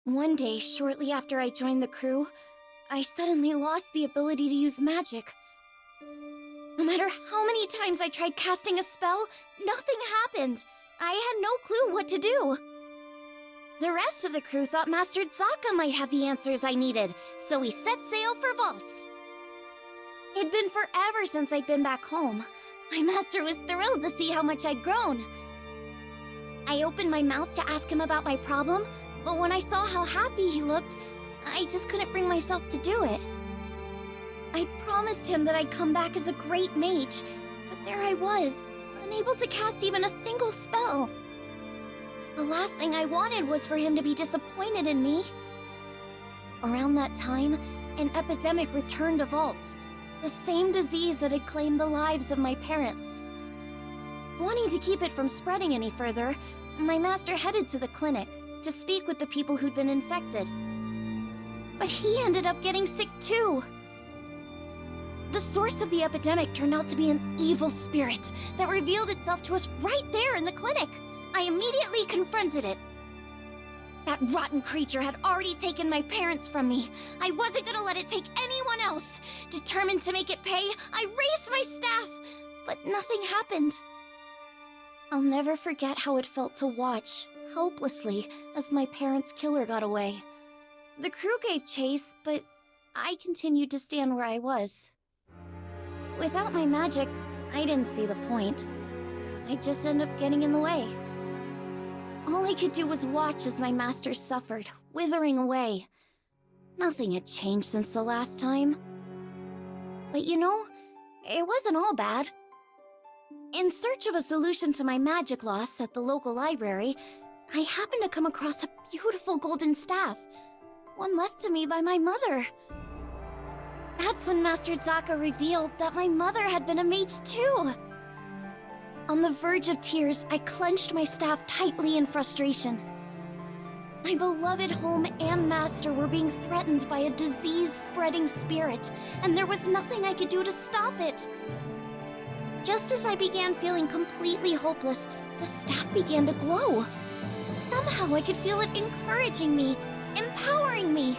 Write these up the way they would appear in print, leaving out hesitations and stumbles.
One day, shortly after I joined the crew, I suddenly lost the ability to use magic. No matter how many times I tried casting a spell, nothing happened. I had no clue what to do. The rest of the crew thought Master Zaka might have the answers I needed, so we set sail for Vaults. It'd been forever since I'd been back home. My master was thrilled to see how much I'd grown. I opened my mouth to ask him about my problem, but when I saw how happy he looked, I just couldn't bring myself to do it. I promised him that I'd come back as a great mage, but there I was, unable to cast even a single spell. The last thing I wanted was for him to be disappointed in me. Around that time, an epidemic returned to Vaults, the same disease that had claimed the lives of my parents. Wanting to keep it from spreading any further, my master headed to the clinic to speak with the people who'd been infected. But he ended up getting sick too. The source of the epidemic turned out to be an evil spirit that revealed itself to us right there in the clinic. I immediately confronted it. That rotten creature had already taken my parents from me. I wasn't gonna let it take anyone else. Determined to make it pay, I raised my staff, but nothing happened. I'll never forget how it felt to watch, helplessly, as my parents' killer got away. The crew gave chase, but I continued to stand where I was. Without my magic, I didn't see the point. I just ended up getting in the way. All I could do was watch as my master suffered, withering away. Nothing had changed since the last time. But you know, it wasn't all bad. In search of a solution to my magic loss at the local library, I happened to come across a beautiful golden staff, one left to me by my mother. That's when Master Zaka revealed that my mother had been a mage too. On the verge of tears, I clenched my staff tightly in frustration. My beloved home and master were being threatened by a disease-spreading spirit, and there was nothing I could do to stop it. Just as I began feeling completely hopeless, the staff began to glow. Somehow I could feel it encouraging me, empowering me.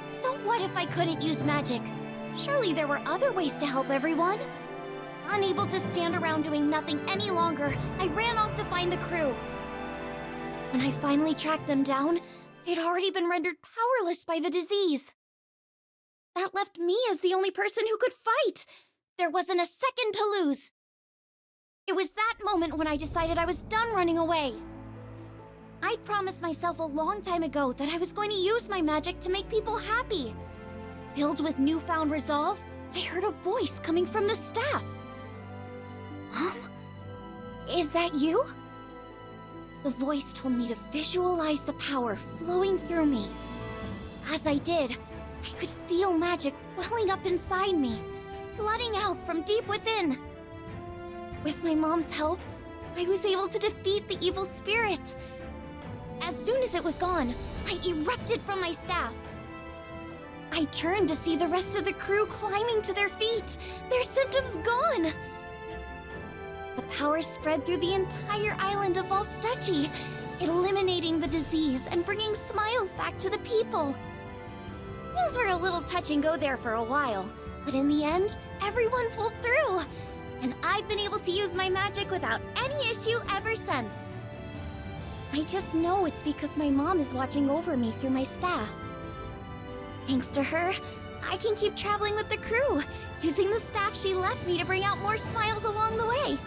So what if I couldn't use magic? Surely there were other ways to help everyone. Unable to stand around doing nothing any longer, I ran off to find the crew. When I finally tracked them down, they'd already been rendered powerless by the disease. That left me as the only person who could fight. There wasn't a second to lose. It was that moment when I decided I was done running away. I'd promised myself a long time ago that I was going to use my magic to make people happy. Filled with newfound resolve, I heard a voice coming from the staff. Is that you? The voice told me to visualize the power flowing through me. As I did, I could feel magic welling up inside me, flooding out from deep within. With my mom's help, I was able to defeat the evil spirits. As soon as it was gone, light erupted from my staff. I turned to see the rest of the crew climbing to their feet, their symptoms gone. The power spread through the entire island of Vaults Duchy, eliminating the disease and bringing smiles back to the people. Things were a little touch and go there for a while, but in the end, everyone pulled through, and I've been able to use my magic without any issue ever since. I just know it's because my mom is watching over me through my staff. Thanks to her, I can keep traveling with the crew, using the staff she left me to bring out more smiles along the way.